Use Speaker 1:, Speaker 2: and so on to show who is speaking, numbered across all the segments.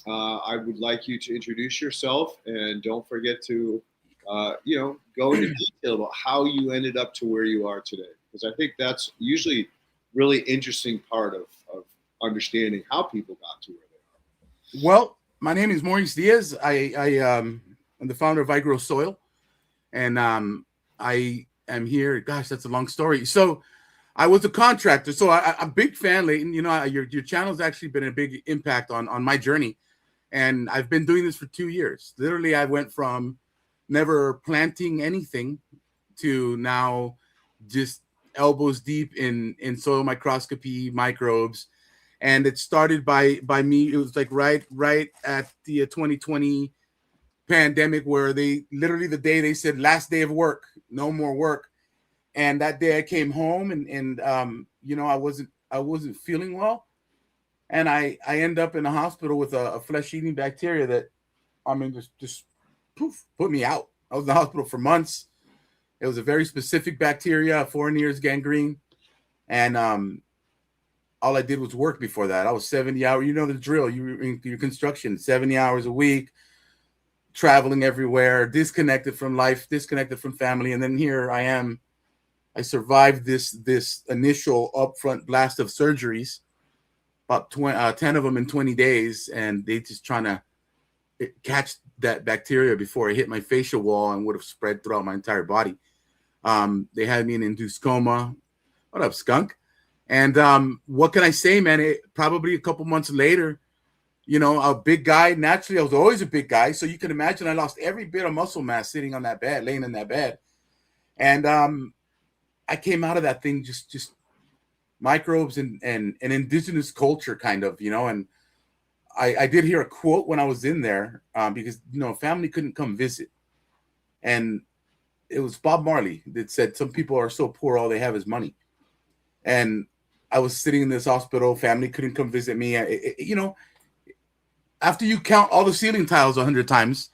Speaker 1: I would like you to introduce yourself, and don't forget to, go into detail about how you ended up to where you are today, because I think that's usually really interesting part of understanding how people got to where
Speaker 2: Well, my name is Maurice Diaz. I am the founder of IgroSoil, and I am here. Gosh, that's a long story. So I was a contractor. So I'm a big fan, Leighton. You know, your channel's actually been a big impact on my journey, and I've been doing this for 2 years. Literally, I went from never planting anything to now just elbows deep in soil microscopy, microbes, and it started by me. It was like right at the 2020 pandemic, where they literally, the day they said last day of work, no more work. And that day I came home, and you know, I wasn't feeling well, and I end up in a hospital with a flesh eating bacteria that, I mean, just poof, put me out. I was in the hospital for months. It was a very specific bacteria, Fournier's gangrene, and all I did was work before that. I was 70 hours. You know the drill. You in your construction, 70 hours a week, traveling everywhere, disconnected from life, disconnected from family, and then here I am. I survived this initial upfront blast of surgeries, about 10 of them in 20 days, and they just trying to catch that bacteria before it hit my facial wall and would have spread throughout my entire body. They had me in induced coma. What up, skunk? And what can I say, man? Probably a couple months later, you know, a big guy. Naturally, I was always a big guy, so you can imagine I lost every bit of muscle mass sitting on that bed, laying in that bed. And I came out of that thing just microbes and indigenous culture, kind of, you know. And I did hear a quote when I was in there, because, you know, family couldn't come visit, and it was Bob Marley that said some people are so poor all they have is money. And I was sitting in this hospital, family couldn't come visit me. You know, after you count all the ceiling tiles 100 times,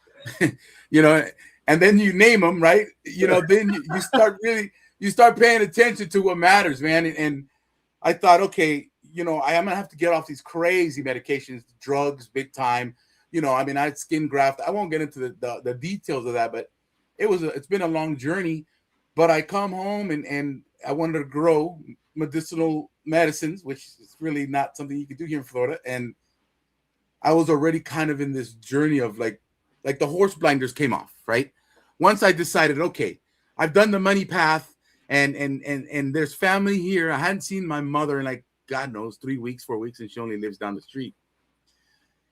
Speaker 2: you know, and then you name them, right? You know, then you start really, you start paying attention to what matters, man. And I thought, okay, you know, I am gonna have to get off these crazy medications, drugs, big time. You know, I mean, I had skin graft. I won't get into the details of that, but it's been a long journey. But I come home, and I wanted to grow medicinal medicines, which is really not something you can do here in Florida. And I was already kind of in this journey of like the horse blinders came off, right? Once I decided, okay, I've done the money path, and there's family here. I hadn't seen my mother in, like, God knows, 3 weeks, 4 weeks, and she only lives down the street.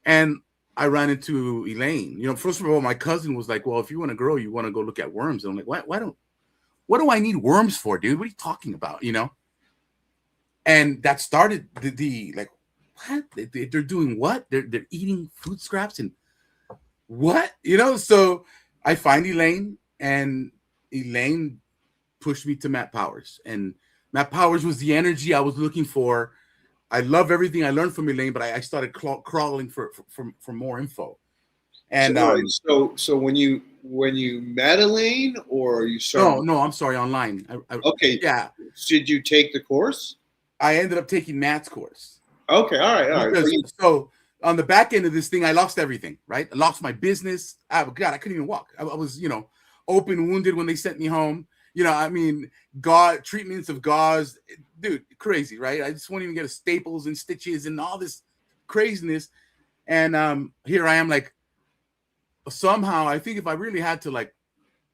Speaker 2: And I ran into Elaine. You know, first of all, my cousin was like, well, if you want to grow, you want to go look at worms. And I'm like, what do I need worms for, dude? What are you talking about? You know? And that started the like, what? They're doing what? They're eating food scraps and what? You know? So I find Elaine, and Elaine pushed me to Matt Powers. And Matt Powers was the energy I was looking for. I love everything I learned from Elaine, but I started crawling for more info. And
Speaker 1: so when you met Elaine, or you started?
Speaker 2: no, I'm sorry, online.
Speaker 1: Okay.
Speaker 2: Yeah.
Speaker 1: Did you take the course?
Speaker 2: I ended up taking Matt's course.
Speaker 1: Okay, all right.
Speaker 2: Because, so on the back end of this thing, I lost everything, right? I lost my business. God, I couldn't even walk. I was, you know, open wounded when they sent me home. You know, I mean, treatments of gauze, dude, crazy, right? I just won't even get a staples and stitches and all this craziness. And here I am, like, somehow, I think if I really had to, like,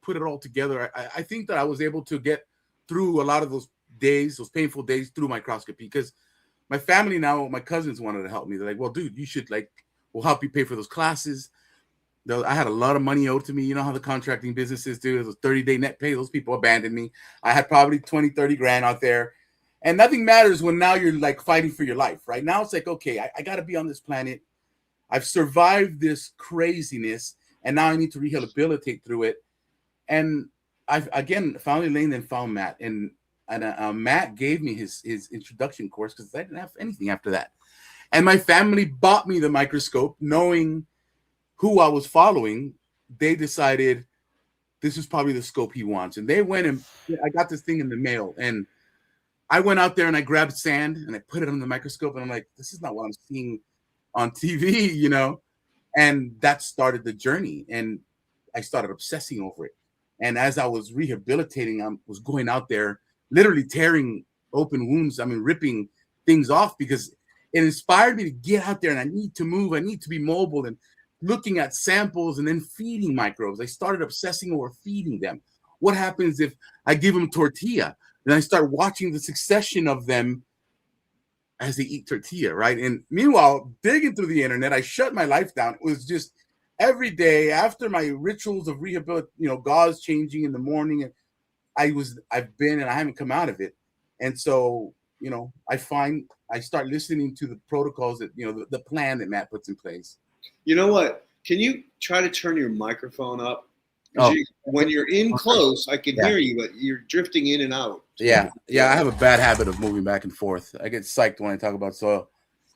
Speaker 2: put it all together, I think that I was able to get through a lot of those days, those painful days, through microscopy, because my family now, my cousins wanted to help me. They're like, well, dude, you should, like, we'll help you pay for those classes. I had a lot of money owed to me. You know how the contracting businesses do. It was a 30-day net pay. Those people abandoned me. I had probably 20, 30 grand out there. And nothing matters when now you're, like, fighting for your life, right? Now it's like, okay, I got to be on this planet. I've survived this craziness, and now I need to rehabilitate through it. And I, again, found Elaine and found Matt. And Matt gave me his introduction course, because I didn't have anything after that. And my family bought me the microscope, knowing who I was following. They decided this is probably the scope he wants. And they went, and I got this thing in the mail. And I went out there and I grabbed sand and I put it on the microscope. And I'm like, this is not what I'm seeing on TV, you know? And that started the journey. And I started obsessing over it. And as I was rehabilitating, I was going out there, literally tearing open wounds. I mean, ripping things off because it inspired me to get out there and I need to move. I need to be mobile and looking at samples and then feeding microbes. I started obsessing over feeding them. What happens if I give them tortilla? Then I start watching the succession of them as they eat tortilla, right? And meanwhile, digging through the internet, I shut my life down. It was just every day after my rituals of rehabilitation, gauze changing in the morning. And I've been and I haven't come out of it. And so, I start listening to the protocols that, the plan that Matt puts in place.
Speaker 1: You know what? Can you try to turn your microphone up?
Speaker 2: Oh.
Speaker 1: When you're in close, I can hear you, but you're drifting in and out.
Speaker 2: Yeah. I have a bad habit of moving back and forth. I get psyched when I talk about soil.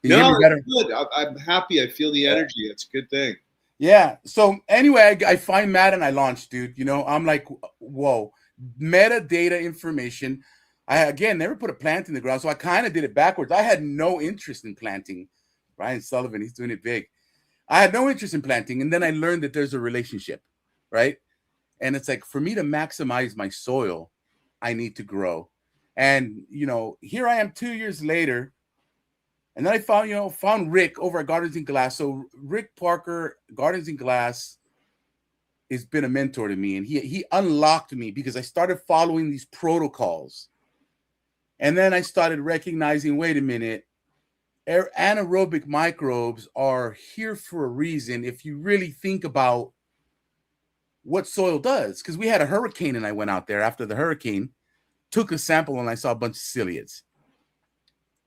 Speaker 1: No, good. I'm happy. I feel the energy. It's a good thing.
Speaker 2: Yeah. So anyway, I find Matt and I launched, dude. I'm like, whoa, metadata information. I, again, never put a plant in the ground. So I kind of did it backwards. I had no interest in planting. Ryan Sullivan, he's doing it big. I had no interest in planting. And then I learned that there's a relationship, right? And it's like, for me to maximize my soil, I need to grow. And, here I am 2 years later. And then I found Rick over at Gardens in Glass. So Rick Parker, Gardens in Glass, has been a mentor to me. And he unlocked me because I started following these protocols. And then I started recognizing, wait a minute, anaerobic microbes are here for a reason if you really think about what soil does. Because we had a hurricane and I went out there after the hurricane, took a sample and I saw a bunch of ciliates.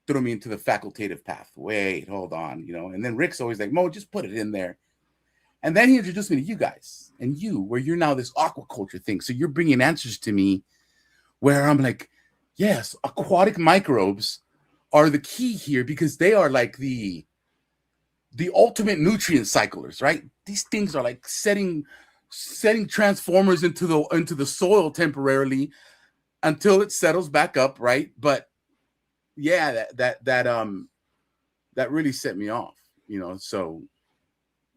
Speaker 2: Threw me into the facultative path. Wait, hold on, and then Rick's always like, Mo, just put it in there. And then he introduced me to you guys and where you're now this aquaculture thing. So you're bringing answers to me where I'm like, yes, aquatic microbes are the key here because they are like the ultimate nutrient cyclers, right? These things are like setting transformers into the soil temporarily until it settles back up, right? But yeah, that really set me off, so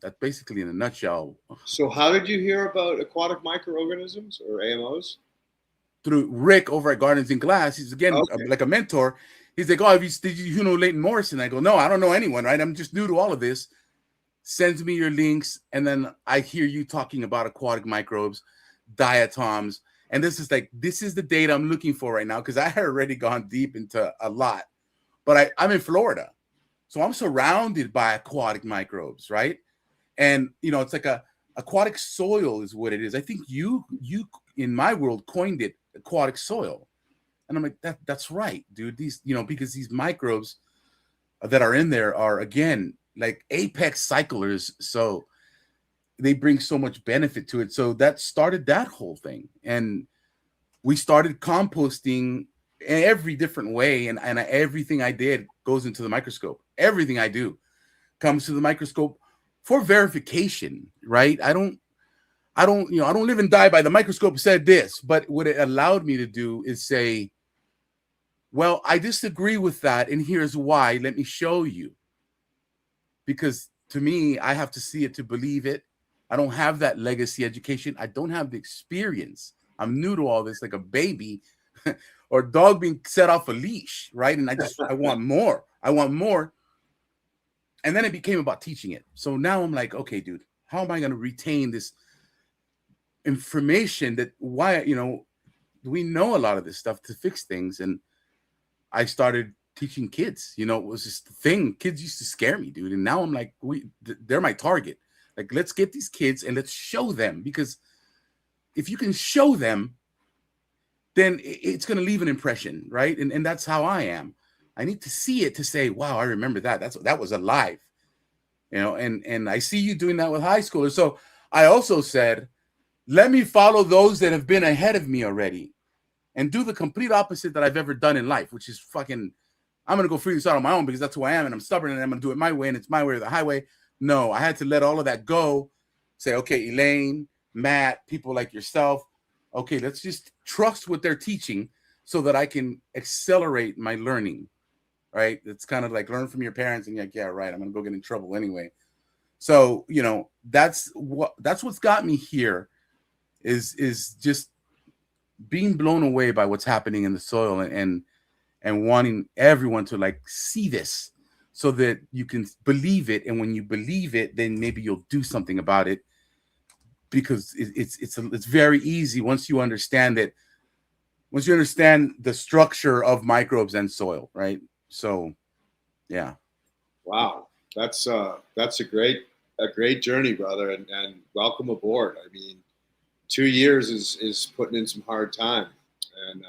Speaker 2: that's basically in a nutshell.
Speaker 1: So how did you hear about aquatic microorganisms or AMOs?
Speaker 2: Through Rick over at Gardens in Glass. He's again like a mentor. He's like, oh, did you know Leighton Morrison? I go, no, I don't know anyone, right? I'm just new to all of this. Sends me your links, and then I hear you talking about aquatic microbes, diatoms. And this is the data I'm looking for right now because I had already gone deep into a lot. But I'm in Florida. So I'm surrounded by aquatic microbes, right? And, it's like aquatic soil is what it is. I think you in my world coined it aquatic soil. And I'm like, that's right, dude. These, because these microbes that are in there are, again, like apex cyclers. So they bring so much benefit to it. So that started that whole thing. And we started composting in every different way. And everything I did goes into the microscope. Everything I do comes to the microscope for verification, right? I don't live and die by the microscope said this, but what it allowed me to do is say, well, I disagree with that. And here's why. Let me show you. Because to me, I have to see it to believe it. I don't have that legacy education. I don't have the experience. I'm new to all this, like a baby or a dog being set off a leash, right? And I want more. I want more. And then it became about teaching it. So now I'm like, okay, dude, how am I going to retain this information that we know a lot of this stuff to fix things? And I started teaching kids, it was this thing. Kids used to scare me, dude. And now I'm like, they're my target. Like, let's get these kids and let's show them, because if you can show them, then it's going to leave an impression, right? And that's how I am. I need to see it to say, wow, I remember that. That was alive, and I see you doing that with high schoolers. So I also said, let me follow those that have been ahead of me already and do the complete opposite that I've ever done in life, which is fucking, I'm going to go figure this out on my own because that's who I am and I'm stubborn and I'm going to do it my way and it's my way or the highway. No, I had to let all of that go. Say, okay, Elaine, Matt, people like yourself, okay, let's just trust what they're teaching so that I can accelerate my learning, right? It's kind of like learn from your parents and you're like, yeah, right, I'm going to go get in trouble anyway. So, that's what's got me here is just being blown away by what's happening in the soil, and wanting everyone to like see this so that you can believe it. And when you believe it, then maybe you'll do something about it, because it's very easy once you understand it. Once you understand the structure of microbes and soil, right? So, yeah.
Speaker 1: Wow, that's a great journey, brother, and welcome aboard. I mean, 2 years is putting in some hard time, and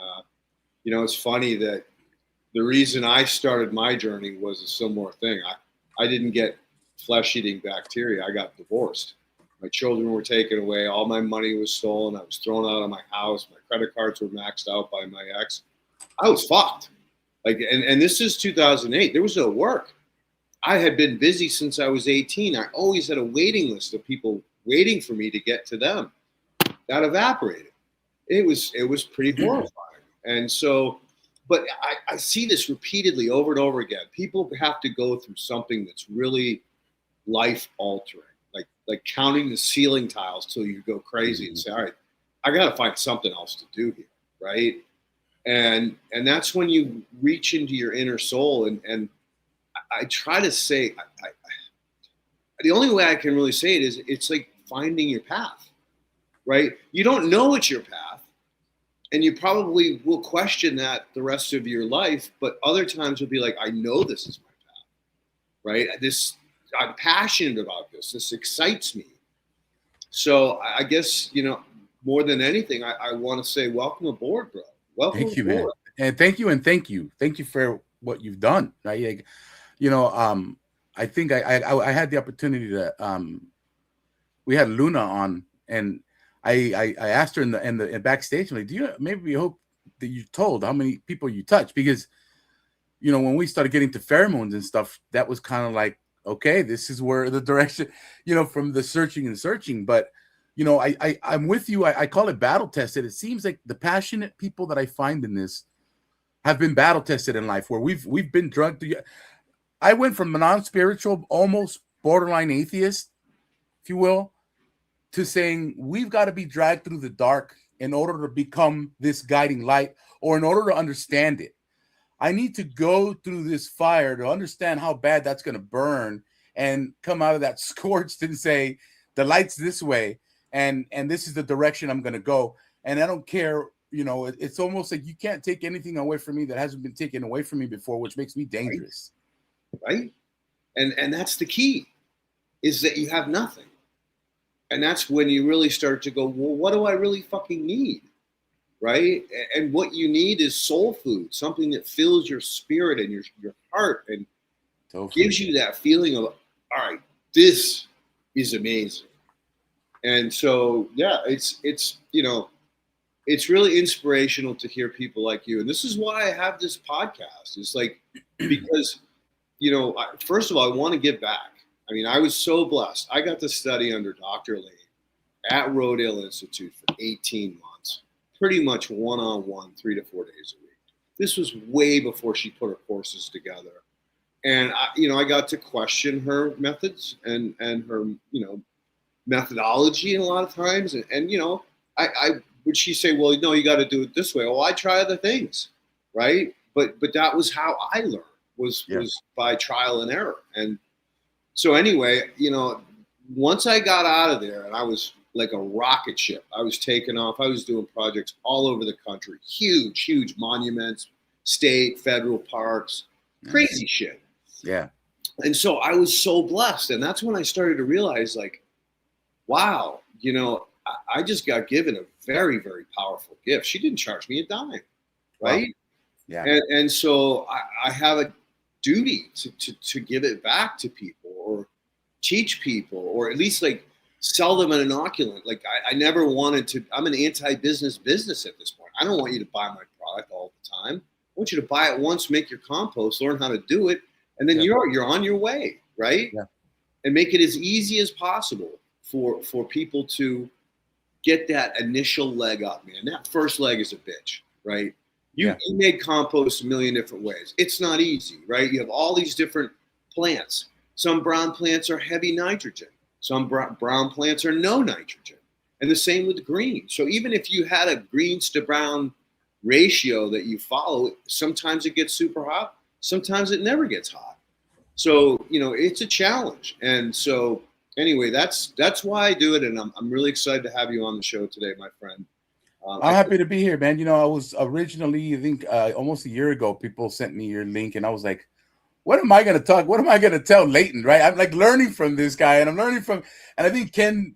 Speaker 1: it's funny that the reason I started my journey was a similar thing. I didn't get flesh-eating bacteria. I got divorced. My children were taken away. All my money was stolen. I was thrown out of my house. My credit cards were maxed out by my ex. I was fucked. Like, and this is 2008. There was no work. I had been busy since I was 18. I always had a waiting list of people waiting for me to get to them. That evaporated. It was pretty horrifying. And so, but I see this repeatedly over and over again. People have to go through something that's really life altering, like counting the ceiling tiles till you go crazy and say, all right, I got to find something else to do here, right? And that's when you reach into your inner soul. And I try to say, the only way I can really say it is it's like finding your path, right? You don't know it's your path, and you probably will question that the rest of your life, but other times you'll be like, I know this is my path, right? I'm passionate about this. This excites me. So I guess, more than anything, I want to say, welcome aboard, bro. Welcome
Speaker 2: Thank you,
Speaker 1: aboard.
Speaker 2: man. And thank you for what you've done. Right? I think I had the opportunity to, we had Luna on, and I asked her in the backstage, I'm like, maybe we hope that you told how many people you touch, because, when we started getting to pheromones and stuff, that was kind of like, okay, this is where the direction, from the searching. But, I'm with you. I call it battle tested. It seems like the passionate people that I find in this have been battle tested in life, where we've been drugged to. I went from a non-spiritual, almost borderline atheist, if you will, to saying we've got to be dragged through the dark in order to become this guiding light, or in order to understand it. I need to go through this fire to understand how bad that's going to burn, and come out of that scorched and say, the light's this way, and this is the direction I'm going to go. And I don't care, it's almost like you can't take anything away from me that hasn't been taken away from me before, which makes me dangerous.
Speaker 1: Right? And that's the key, is that you have nothing. And that's when you really start to go, well, what do I really fucking need? Right? And what you need is soul food, something that fills your spirit and your heart, and gives you that feeling of, all right, this is amazing. And so, yeah, it's really inspirational to hear people like you. And this is why I have this podcast. It's like, because, first of all, I want to give back. I mean, I was so blessed. I got to study under Dr. Leighton at Rodale Institute for 18 months, pretty much one-on-one, 3 to 4 days a week. This was way before she put her courses together. And, I got to question her methods and her, methodology a lot of times. And I would she say, well, no, you got to do it this way. Well, I try other things, right? But that was how I learned, was by trial and error. And so anyway, once I got out of there, and I was like a rocket ship, I was taking off. I was doing projects all over the country, huge monuments, state, federal parks, crazy shit.
Speaker 2: Yeah.
Speaker 1: And so I was so blessed. And that's when I started to realize, like, wow, I just got given a very, very powerful gift. She didn't charge me a dime, right?
Speaker 2: Wow. Yeah.
Speaker 1: And so I have a duty to give it back to people, or teach people, or at least like sell them an inoculant. Like I never wanted to. I'm an anti-business at this point. I don't want you to buy my product all the time. I want you to buy it once, make your compost, learn how to do it, and then you're on your way, right?
Speaker 2: Yeah.
Speaker 1: And make it as easy as possible for people to get that initial leg up, man. That first leg is a bitch, right? You made compost a million different ways. It's not easy, right? You have all these different plants. Some brown plants are heavy nitrogen. Some brown plants are no nitrogen. And the same with green. So even if you had a greens to brown ratio that you follow, sometimes it gets super hot. Sometimes it never gets hot. So, it's a challenge. And so anyway, that's why I do it. And I'm really excited to have you on the show today, my friend.
Speaker 2: I'm happy to be here, man. I was originally, I think almost a year ago, people sent me your link and I was like, what am I going to talk? What am I going to tell Leighton? Right. I'm like learning from this guy and I'm learning from, and I think Ken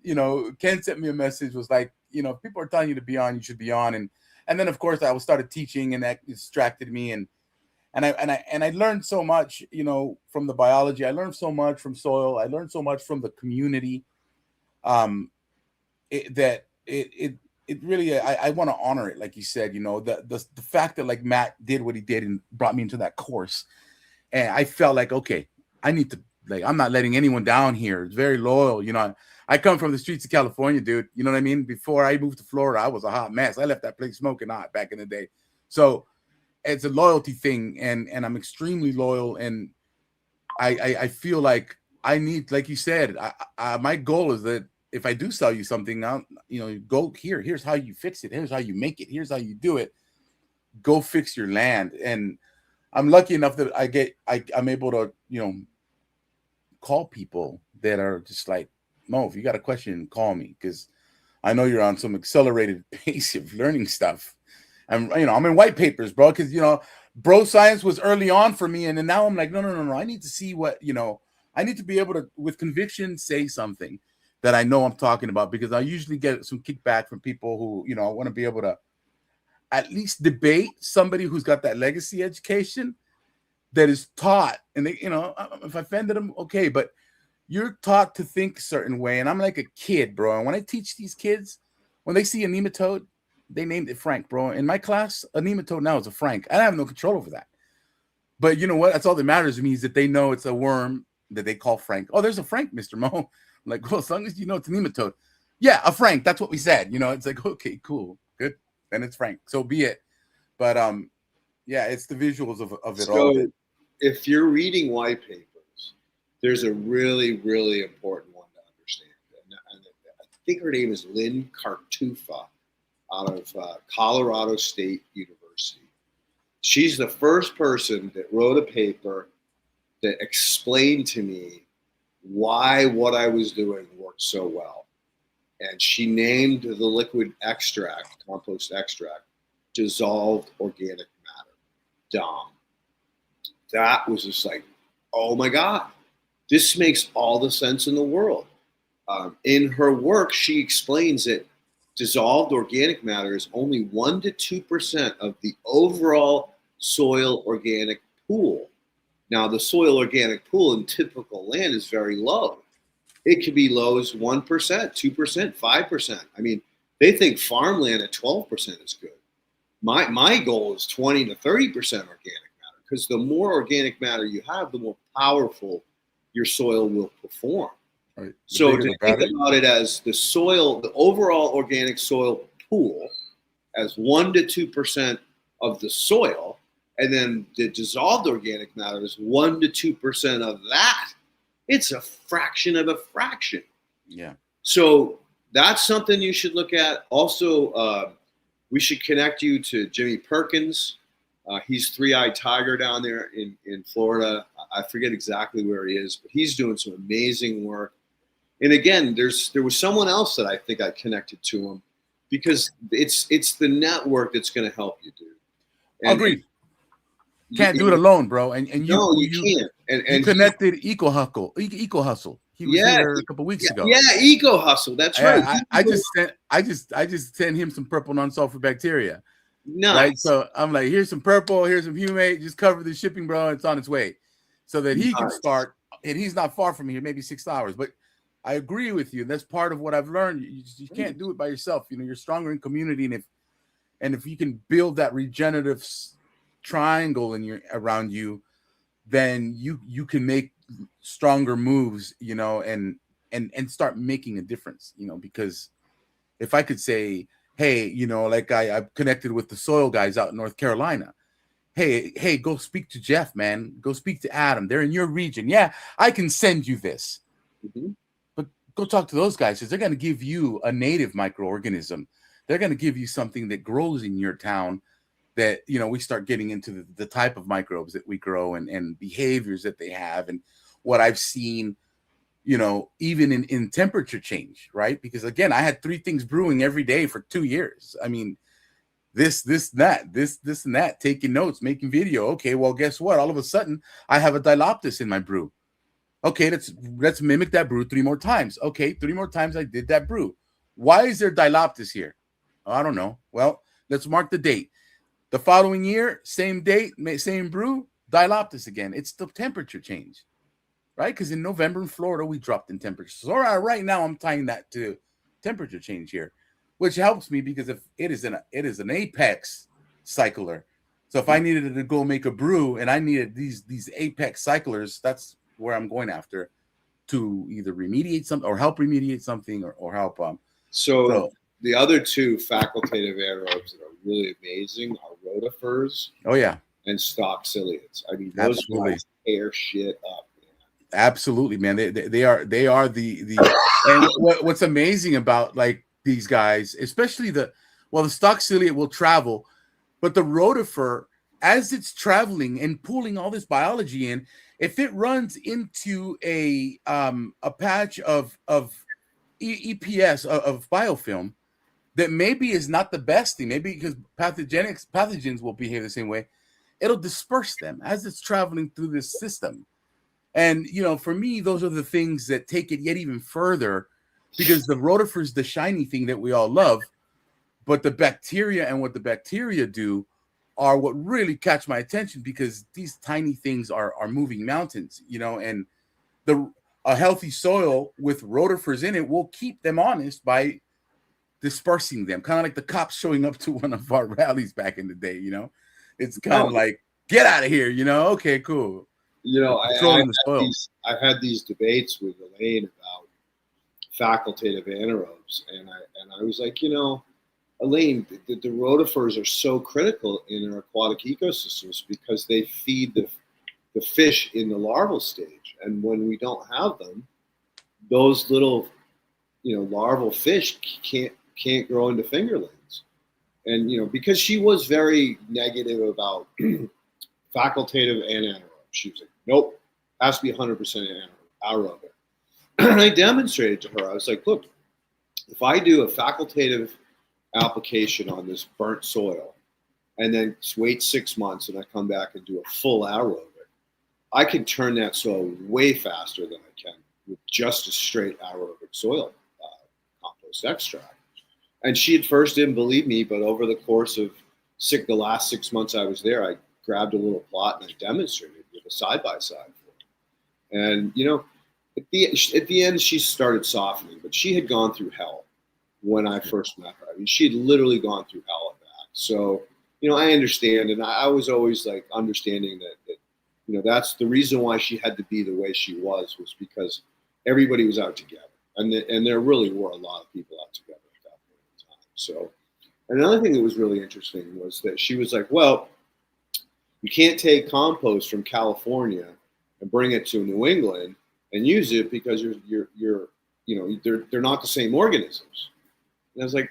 Speaker 2: sent me a message, was like, if people are telling you to be on, you should be on. And then of course I started teaching and that distracted me. And I learned so much, from the biology. I learned so much from soil. I learned so much from the community. It really, I want to honor it. Like you said, the fact that like Matt did what he did and brought me into that course. And I felt like, okay, I need to, like, I'm not letting anyone down here. It's very loyal. I come from the streets of California, dude. You know what I mean? Before I moved to Florida, I was a hot mess. I left that place smoking hot back in the day. So it's a loyalty thing. And I'm extremely loyal. And I feel like I need, like you said, my goal is that if I do sell you something, go here. Here's how you fix it. Here's how you make it. Here's how you do it. Go fix your land. And I'm lucky enough that I'm able to, call people that are just like, Mo, if you got a question, call me, because I know you're on some accelerated pace of learning stuff. I'm in white papers, bro, because bro science was early on for me, and then now I'm like, no. I need to see what I need to be able to, with conviction, say something that I know I'm talking about, because I usually get some kickback from people who I want to be able to at least debate somebody who's got that legacy education that is taught. And they, if I offended them, okay, but you're taught to think a certain way. And I'm like a kid, bro. And when I teach these kids, when they see a nematode, they named it Frank, bro. In my class, a nematode now is a Frank. I have no control over that. But you know what? That's all that matters to me, is that they know it's a worm that they call Frank. Oh, there's a Frank, Mr. Mo. I'm like, well, as long as you know it's a nematode. Yeah, a Frank. That's what we said. It's like, okay, cool, good. Then it's Frank. So be it. But yeah, it's the visuals of it all.
Speaker 1: So if you're reading white papers, there's a really, really important one to understand. And I think her name is Lynn Cartufa out of Colorado State University. She's the first person that wrote a paper that explained to me why what I was doing worked so well. And she named the liquid extract, compost extract, dissolved organic matter, DOM. That was just like, oh my God, this makes all the sense in the world. In her work, she explains that dissolved organic matter is only 1 to 2% of the overall soil organic pool. Now, the soil organic pool in typical land is very low. It could be low as 1%, 2%, 5%. I mean, they think farmland at 12% is good. My goal is 20 to 30% organic matter, because the more organic matter you have, the more powerful your soil will perform.
Speaker 2: Right.
Speaker 1: So to think about it as the soil, the overall organic soil pool, as 1 to 2% of the soil, and then the dissolved organic matter is 1 to 2% of that. It's a fraction of a fraction.
Speaker 2: Yeah.
Speaker 1: So that's something you should look at. Also, we should connect you to Jimmy Perkins. He's Three-Eyed Tiger down there in Florida. I forget exactly where he is, but he's doing some amazing work. And again, there was someone else that I think I connected to him, because it's the network that's going to help you, dude.
Speaker 2: Agreed. Can't do it alone, bro. And
Speaker 1: you can't. And
Speaker 2: you connected Eco Hustle. He was here a couple weeks ago.
Speaker 1: Yeah, Eco Hustle. That's right.
Speaker 2: I just sent him some purple non-sulfur bacteria.
Speaker 1: Nice.
Speaker 2: Right. So I'm like, here's some purple, here's some humate. Just cover the shipping, bro. And it's on its way, so that he can start. And he's not far from here, maybe 6 hours. But I agree with you. That's part of what I've learned. You can't do it by yourself. You're stronger in community, and if you can build that regenerative triangle around you, then you can make stronger moves, and start making a difference, because if I could say, hey, like I've connected with the soil guys out in North Carolina, hey, go speak to Jeff, man. Go speak to Adam. They're in your region. Yeah, I can send you this.
Speaker 1: Mm-hmm.
Speaker 2: But go talk to those guys, because they're going to give you a native microorganism. They're going to give you something that grows in your town, that, you know, we start getting into the type of microbes that we grow, and behaviors that they have, and what I've seen, you know, even in temperature change, right? Because again, I had 3 things brewing every day for 2 years. I mean, this, and that, taking notes, making video. Okay, well, guess what? All of a sudden, I have a Diloptis in my brew. Okay, let's mimic that brew 3 more times. Okay, 3 more times I did that brew. Why is there Diloptis here? I don't know. Well, let's mark the date. The following year, same date, same brew, Diloptis again. It's the temperature change, right? Because in November in Florida, we dropped in temperature. So right now, I'm tying that to temperature change here, which helps me, because if it is an apex cycler. So if I needed to go make a brew and I needed these apex cyclers, that's where I'm going after, to either remediate something or help remediate something, or help.
Speaker 1: So the other 2 facultative anaerobes that are really amazing are rotifers.
Speaker 2: Oh yeah,
Speaker 1: and stock ciliates. I mean, those guys tear shit up.
Speaker 2: Absolutely, man. They are the and what's amazing about like these guys, especially the stock ciliate will travel, but the rotifer, as it's traveling and pulling all this biology in, if it runs into a patch of EPS of biofilm that maybe is not the best thing, maybe because pathogens will behave the same way, it'll disperse them as it's traveling through this system. And, you know, for me, those are the things that take it yet even further, because the rotifer is the shiny thing that we all love, but the bacteria and what the bacteria do are what really catch my attention, because these tiny things are moving mountains, you know, and a healthy soil with rotifers in it will keep them honest by dispersing them, kind of like the cops showing up to one of our rallies back in the day, you know. It's kind of like, get out of here, you know. Okay, cool.
Speaker 1: You know, I've had these debates with Elaine about facultative anaerobes, and I was like, you know, Elaine, the rotifers are so critical in our aquatic ecosystems, because they feed the fish in the larval stage, and when we don't have them, those little, you know, larval fish can't grow into fingerlings. And, you know, because she was very negative about facultative and anaerobe, she was like, nope, has to be 100% anaerobic. And I demonstrated to her. I was like, look, if I do a facultative application on this burnt soil and then wait 6 months and I come back and do a full aerobic, I can turn that soil way faster than I can with just a straight aerobic soil compost extract. And she at first didn't believe me, but over the course of the last 6 months I was there, I grabbed a little plot and I demonstrated with a side-by-side. And, you know, at the end, she started softening, but she had gone through hell when I first met her. I mean, she had literally gone through hell at that. So, you know, I understand. And I was always like understanding that, you know, that's the reason why she had to be the way she was because everybody was out together. And there really were a lot of people out together at that point in time. So another thing that was really interesting was that she was like, well, you can't take compost from California and bring it to New England and use it because you're you know, they're not the same organisms. And I was like,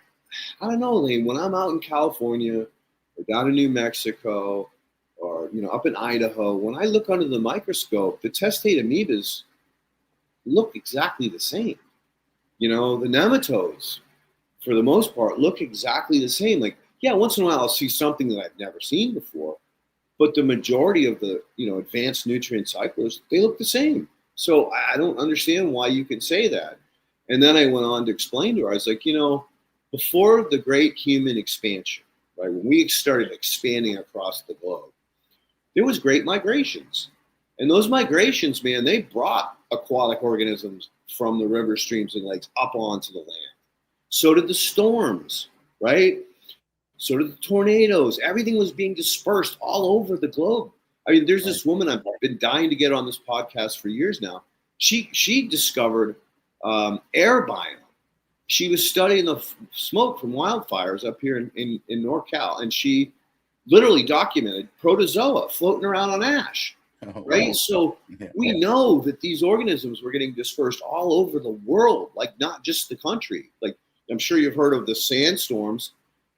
Speaker 1: I don't know, Lane, when I'm out in California or down in New Mexico or, you know, up in Idaho, when I look under the microscope, the testate amoebas look exactly the same. You know, the nematodes, for the most part, look exactly the same. Like, yeah, once in a while I'll see something that I've never seen before, but the majority of the, you know, advanced nutrient cyclers, they look the same. So I don't understand why you can say that. And then I went on to explain to her, I was like, you know, before the great human expansion, right, when we started expanding across the globe, there was great migrations. And those migrations, man, they brought aquatic organisms from the river, streams, and lakes up onto the land. So did the storms, right? So did the tornadoes. Everything was being dispersed all over the globe. I mean, there's this woman I've been dying to get on this podcast for years now. She discovered air biome. She was studying the smoke from wildfires up here in NorCal, and she literally documented protozoa floating around on ash, right?
Speaker 2: Wow.
Speaker 1: So
Speaker 2: Yeah.
Speaker 1: we know that these organisms were getting dispersed all over the world, like not just the country. Like I'm sure you've heard of the sandstorms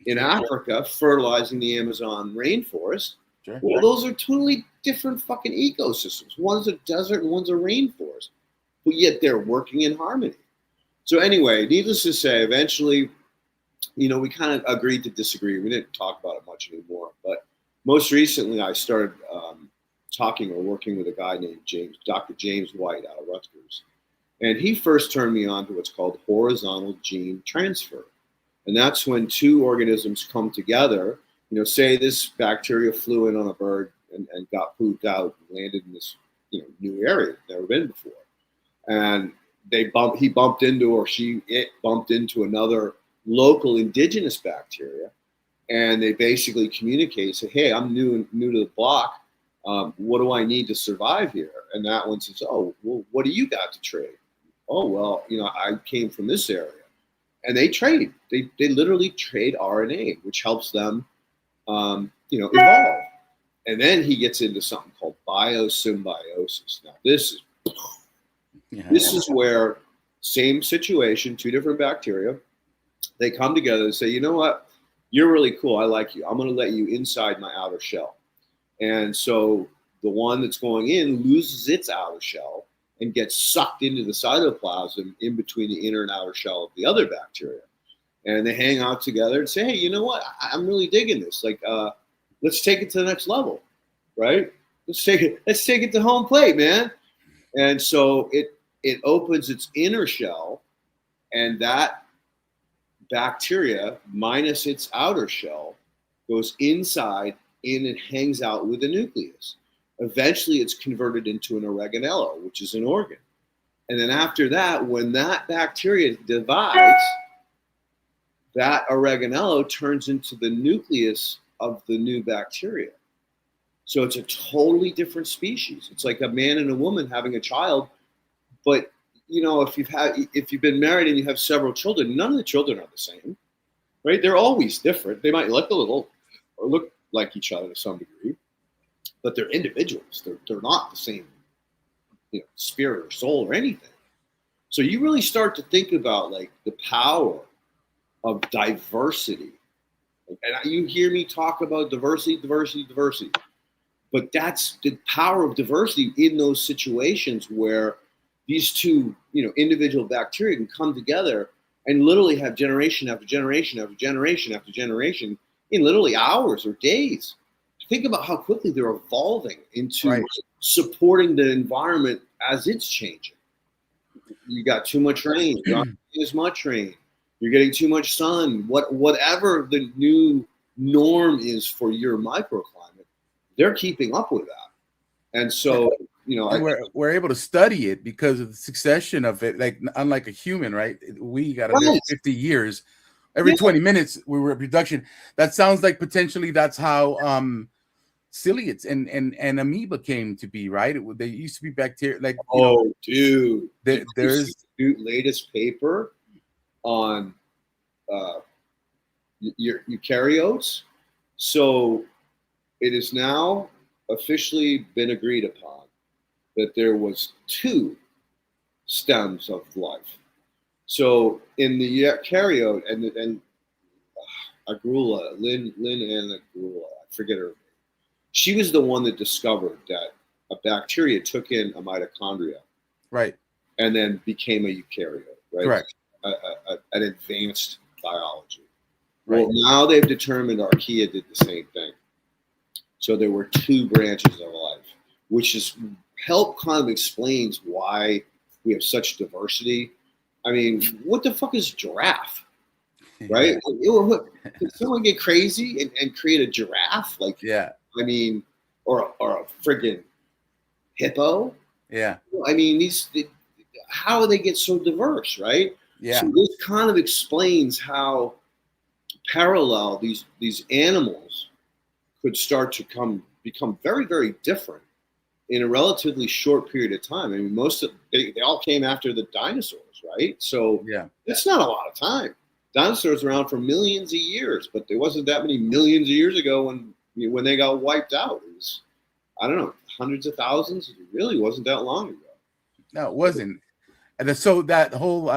Speaker 1: in Africa fertilizing the Amazon rainforest.
Speaker 2: Sure.
Speaker 1: Well, those are totally different fucking ecosystems. One's a desert and one's a rainforest, but yet they're working in harmony. So anyway, needless to say, eventually, we kind of agreed to disagree. We didn't talk about it much anymore. But most recently, I started talking or working with a guy named Dr. James White out of Rutgers. And he first turned me on to what's called horizontal gene transfer. And that's when two organisms come together. Say this bacteria flew in on a bird and got pooped out and landed in this new area, never been before. And it bumped into another local indigenous bacteria, and they basically communicate, say, hey, I'm new to the block. What do I need to survive here? And that one says, oh, well, what do you got to trade? Oh, well, I came from this area. And they trade. They literally trade RNA, which helps them, evolve. And then he gets into something called biosymbiosis. Now, this is where same situation, two different bacteria, they come together and say, you know what? You're really cool. I like you. I'm going to let you inside my outer shell. And so the one that's going in loses its outer shell and gets sucked into the cytoplasm in between the inner and outer shell of the other bacteria. And they hang out together and say, hey, you know what? I'm really digging this. Like, let's take it to the next level, right? Let's take it to home plate, man. And so it opens its inner shell, and that bacteria minus its outer shell goes inside in and hangs out with the nucleus. Eventually, it's converted into an oregano, which is an organ. And then after that, when that bacteria divides, that oregano turns into the nucleus of the new bacteria. So it's a totally different species. It's like a man and a woman having a child. But, if you've been married and you have several children, none of the children are the same, right? They're always different. They might look a little or look like each other to some degree, but they're individuals. They're not the same, spirit or soul or anything. So you really start to think about like the power of diversity. And you hear me talk about diversity, but that's the power of diversity in those situations where these two, individual bacteria can come together and literally have generation after generation after generation after generation in literally hours or days. Think about how quickly they're evolving into supporting the environment as it's changing. You got too much rain, you're not getting as much rain. You're getting too much sun. Whatever the new norm is for your microclimate, they're keeping up with that. And so,
Speaker 2: we're able to study it because of the succession of it. Like unlike a human, right? We got to live 50 years. Every 20 minutes we were reproduction. That sounds like potentially that's how ciliates and amoeba came to be, right? They used to be bacteria. Like
Speaker 1: dude,
Speaker 2: there's
Speaker 1: the latest paper on your eukaryotes. So it has now officially been agreed upon that there was two stems of life. So in the eukaryote and Agrula, Lynn Anna Agrula, I forget her name. She was the one that discovered that a bacteria took in a mitochondria,
Speaker 2: right,
Speaker 1: and then became a eukaryote, right?
Speaker 2: Correct.
Speaker 1: An advanced biology.
Speaker 2: Right.
Speaker 1: Well, now they've determined archaea did the same thing. So there were two branches of life, which is kind of explains why we have such diversity. I mean, what the fuck is giraffe? Right? Did someone get crazy and create a giraffe? Like,
Speaker 2: yeah.
Speaker 1: I mean, or a friggin' hippo?
Speaker 2: Yeah.
Speaker 1: I mean, how do they get so diverse, right?
Speaker 2: Yeah.
Speaker 1: So this kind of explains how parallel these animals could start to become very, very different in a relatively short period of time. I mean, they all came after the dinosaurs, right? So it's not a lot of time. Dinosaurs were around for millions of years, but there wasn't that many millions of years ago when when they got wiped out. It was, I don't know, hundreds of thousands. It really wasn't that long ago.
Speaker 2: No, it wasn't. And then, so that whole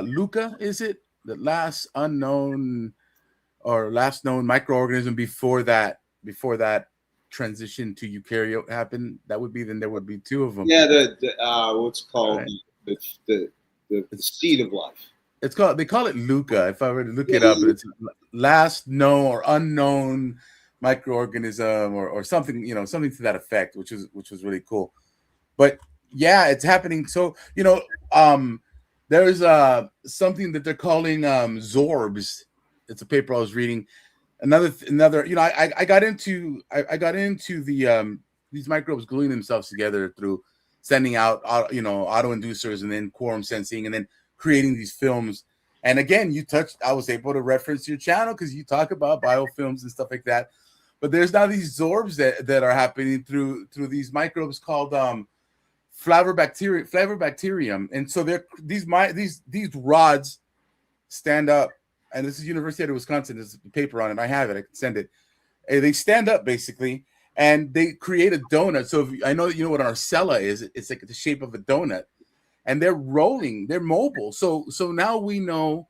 Speaker 2: Luca, is it the last unknown or last known microorganism before that transition to eukaryote happened? That would be, then there would be two of them.
Speaker 1: Yeah, what's called
Speaker 2: Right.
Speaker 1: the seed of life.
Speaker 2: It's called, they call it Luca. If I were to look it up, it's last known or unknown microorganism or something, something to that effect, which was really cool. But yeah, it's happening. So, there's something that they're calling Zorbs. It's a paper I was reading. Another, I got into the these microbes gluing themselves together through sending out auto-inducers and then quorum sensing and then creating these films. And again, I was able to reference your channel because you talk about biofilms and stuff like that. But there's now these Zorbs that are happening through these microbes called flavibacterium. And so these rods stand up, and this is University of Wisconsin. There's a paper on it. I have it. I can send it. They stand up basically, and they create a donut. So I know that you know what an arcella is. It's like the shape of a donut, and they're rolling. They're mobile. So now we know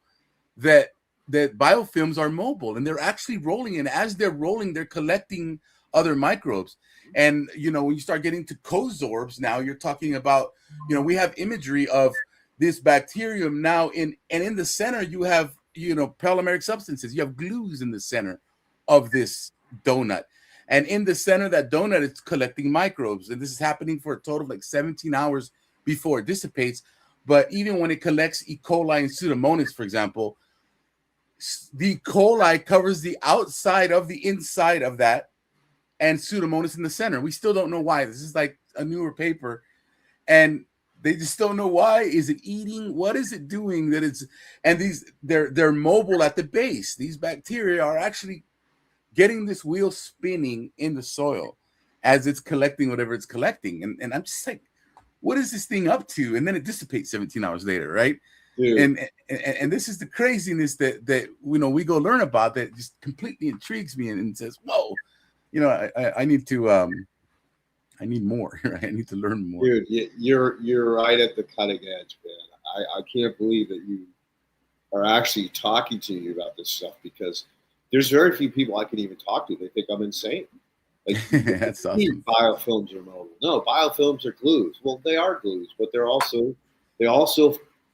Speaker 2: that biofilms are mobile, and they're actually rolling. And as they're rolling, they're collecting other microbes. And when you start getting to cozorbs, now you're talking about we have imagery of this bacterium now in the center you have polymeric substances. You have glues in the center of this donut, and in the center of that donut it's collecting microbes, and this is happening for a total of like 17 hours before it dissipates. But even when it collects E. coli and Pseudomonas, for example, the E. coli covers the outside of the inside of that, and Pseudomonas in the center. We still don't know why. This is like a newer paper, and they just don't know why. Is it eating? What is it doing? They're mobile at the base. These bacteria are actually getting this wheel spinning in the soil as it's collecting whatever it's collecting. And I'm just like, what is this thing up to? And then it dissipates 17 hours later, right? Dude. And this is the craziness that we go learn about, that just completely intrigues me and says, whoa, I need to I need more. Right? I need to learn more.
Speaker 1: Dude, you're right at the cutting edge, man. I can't believe that you are actually talking to me about this stuff, because there's very few people I can even talk to. They think I'm insane. Like,
Speaker 2: that's awesome.
Speaker 1: Biofilms are mobile. No, biofilms are glues. Well, they are glues, but they also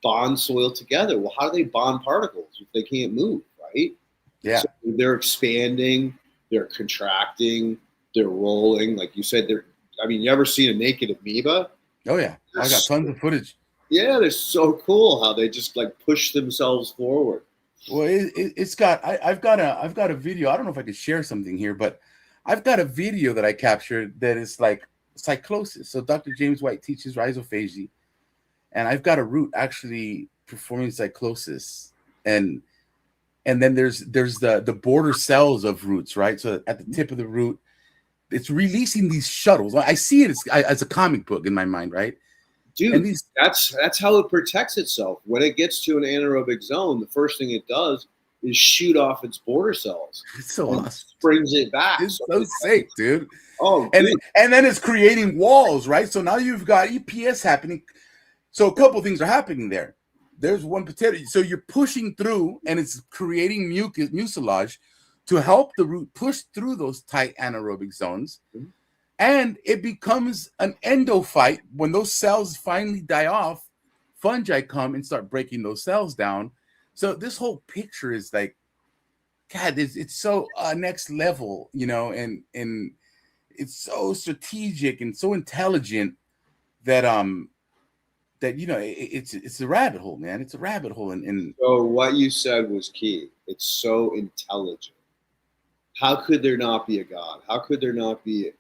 Speaker 1: bond soil together. Well, how do they bond particles if they can't move, right?
Speaker 2: Yeah.
Speaker 1: So they're expanding, they're contracting, they're rolling. Like you said, you ever seen a naked amoeba?
Speaker 2: Oh yeah, I got tons of footage.
Speaker 1: Yeah, they're so cool how they just like push themselves forward.
Speaker 2: Well, it's got. I've got a video. I don't know if I could share something here, but I've got a video that I captured that is like cyclosis. So Dr. James White teaches rhizophagy, and I've got a root actually performing cyclosis, and then there's the border cells of roots, right? So at the tip of the root, it's releasing these shuttles. I see it as a comic book in my mind, right?
Speaker 1: Dude, and that's how it protects itself. When it gets to an anaerobic zone, the first thing it does is shoot off its border cells.
Speaker 2: It's so awesome.
Speaker 1: Springs it back.
Speaker 2: It's so safe, dude.
Speaker 1: Oh,
Speaker 2: and then it's creating walls, right? So now you've got EPS happening. So a couple things are happening there. There's one potato. So you're pushing through, and it's creating mucilage to help the root push through those tight anaerobic zones. Mm-hmm. And it becomes an endophyte. When those cells finally die off, fungi come and start breaking those cells down. So this whole picture is like, God, it's so next level, and it's so strategic and so intelligent that it's a rabbit hole, man. It's a rabbit hole. And
Speaker 1: so what you said was key. It's so intelligent. How could there not be a God? How could there not be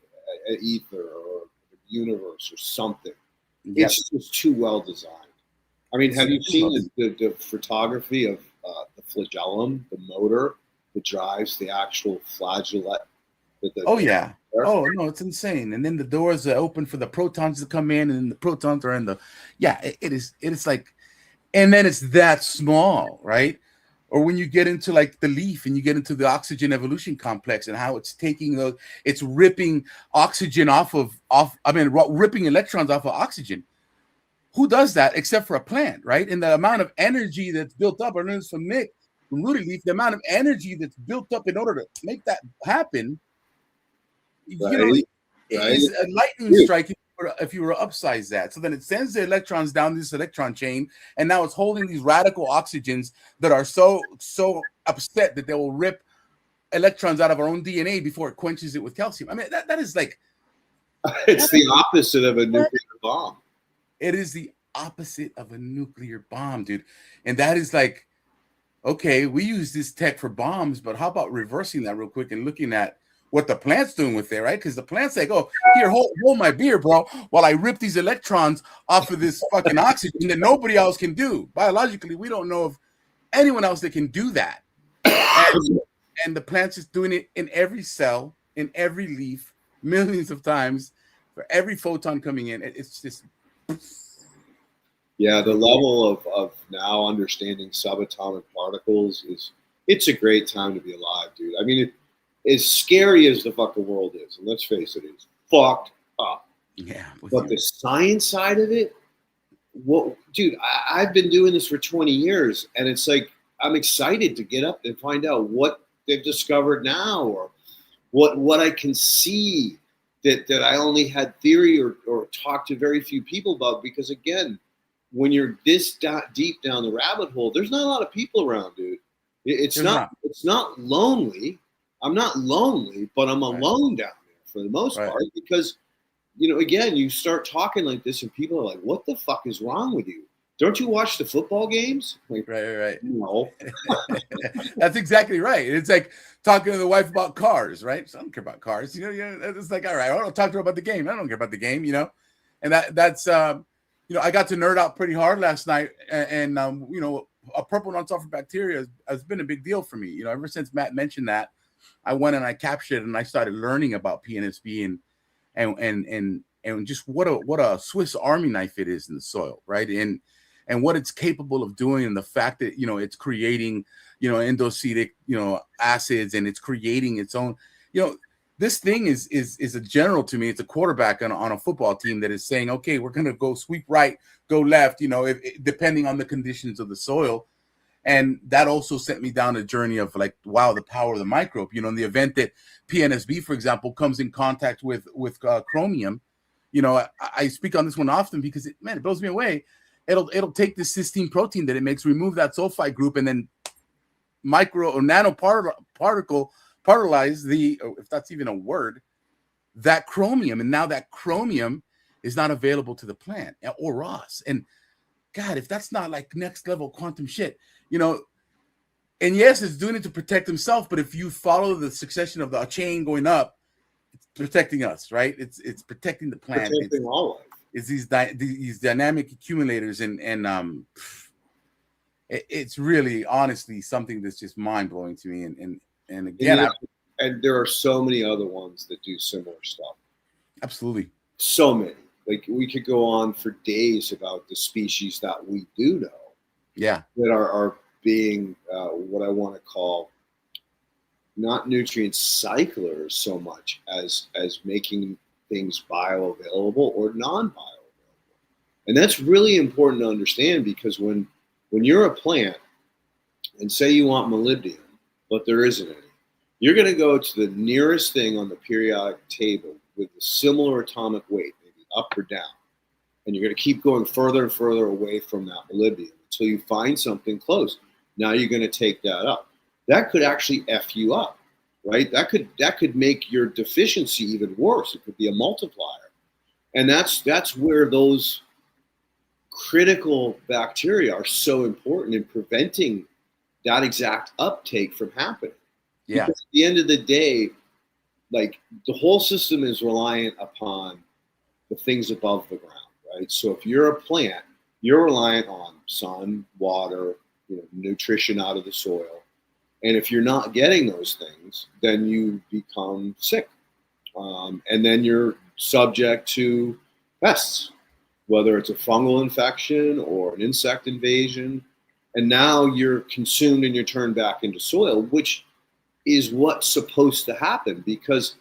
Speaker 1: an ether or a universe or something? Yep. It's just too well designed. I mean, have you seen the photography of the flagellum, the motor that drives the actual flagellate?
Speaker 2: Yeah. Oh, no, it's insane. And then the doors are open for the protons to come in, and the protons are in the... Yeah, it is like... And then it's that small, right? Or when you get into like the leaf and you get into the oxygen evolution complex and how it's taking those, it's ripping oxygen ripping electrons off of oxygen. Who does that except for a plant, right? And the amount of energy that's built up, I learned this from Nick, from Rudy Leaf, the amount of energy that's built up in order to make that happen,
Speaker 1: Right.
Speaker 2: is a lightning strike if you were to upsize that. So then it sends the electrons down this electron chain, and now it's holding these radical oxygens that are so upset that they will rip electrons out of our own DNA before it quenches it with calcium. I mean, that is like...
Speaker 1: It's the opposite of a nuclear bomb.
Speaker 2: It is the opposite of a nuclear bomb, dude. And that is like, okay, we use this tech for bombs, but how about reversing that real quick and looking at what the plant's doing with it, right? Because the plant's like, oh, here, hold my beer, bro, while I rip these electrons off of this fucking oxygen that nobody else can do. Biologically, we don't know of anyone else that can do that. And the plant's just doing it in every cell, in every leaf, millions of times, for every photon coming in. It's just...
Speaker 1: Yeah, the level of now understanding subatomic particles it's a great time to be alive, dude. I mean, as scary as the fucking world is, and let's face it, it's fucked up.
Speaker 2: Yeah.
Speaker 1: But the science side of it, dude, I've been doing this for 20 years, and it's like I'm excited to get up and find out what they've discovered now, or what I can see that I only had theory or talked to very few people about. Because again, when you're this deep down the rabbit hole, there's not a lot of people around, dude. It's not lonely. I'm not lonely, but I'm alone down there for the most part, because, again, you start talking like this and people are like, what the fuck is wrong with you? Don't you watch the football games? Like,
Speaker 2: right.
Speaker 1: No.
Speaker 2: That's exactly right. It's like talking to the wife about cars, right? So I don't care about cars. It's like, all right, I don't talk to her about the game. I don't care about the game, And that's I got to nerd out pretty hard last night, and a purple non-sulfur bacteria has been a big deal for me. Ever since Matt mentioned that, I went and I captured it and I started learning about PNSB and just what a Swiss Army knife it is in the soil, right? And what it's capable of doing, and the fact that it's creating endocetic acids, and it's creating its own this thing is a general to me. It's a quarterback on a football team that is saying, okay, we're going to go sweep right, go left, depending on the conditions of the soil. And that also sent me down a journey of like, wow, the power of the microbe. In the event that PNSB, for example, comes in contact with chromium, I speak on this one often because it blows me away. It'll take this cysteine protein that it makes, remove that sulfide group, and then micro or nanoparticle partialize if that's even a word, that chromium. And now that chromium is not available to the plant or us. And God, if that's not like next level quantum shit, and yes, it's doing it to protect himself, but if you follow the succession of the chain going up, it's protecting us, right? It's protecting the plant.
Speaker 1: Protecting all life.
Speaker 2: It's these dynamic accumulators, and it's really honestly something that's just mind blowing to me. And again,
Speaker 1: and there are so many other ones that do similar stuff.
Speaker 2: Absolutely.
Speaker 1: So many. Like, we could go on for days about the species that we do know.
Speaker 2: Yeah.
Speaker 1: That are being what I want to call not nutrient cyclers so much as making things bioavailable or non-bioavailable. And that's really important to understand, because when you're a plant and say you want molybdenum, but there isn't any, you're going to go to the nearest thing on the periodic table with a similar atomic weight, maybe up or down. And you're going to keep going further and further away from that molybdenum until you find something close. Now you're going to take that up. That could actually F you up, right? That could make your deficiency even worse. It could be a multiplier. And that's where those critical bacteria are so important in preventing that exact uptake from happening.
Speaker 2: Yeah.
Speaker 1: Because at the end of the day, like, the whole system is reliant upon the things above the ground, right? So if you're a plant, you're reliant on sun, water, nutrition out of the soil. And if you're not getting those things, then you become sick. And then you're subject to pests, whether it's a fungal infection or an insect invasion. And now you're consumed and you're turned back into soil, which is what's supposed to happen, because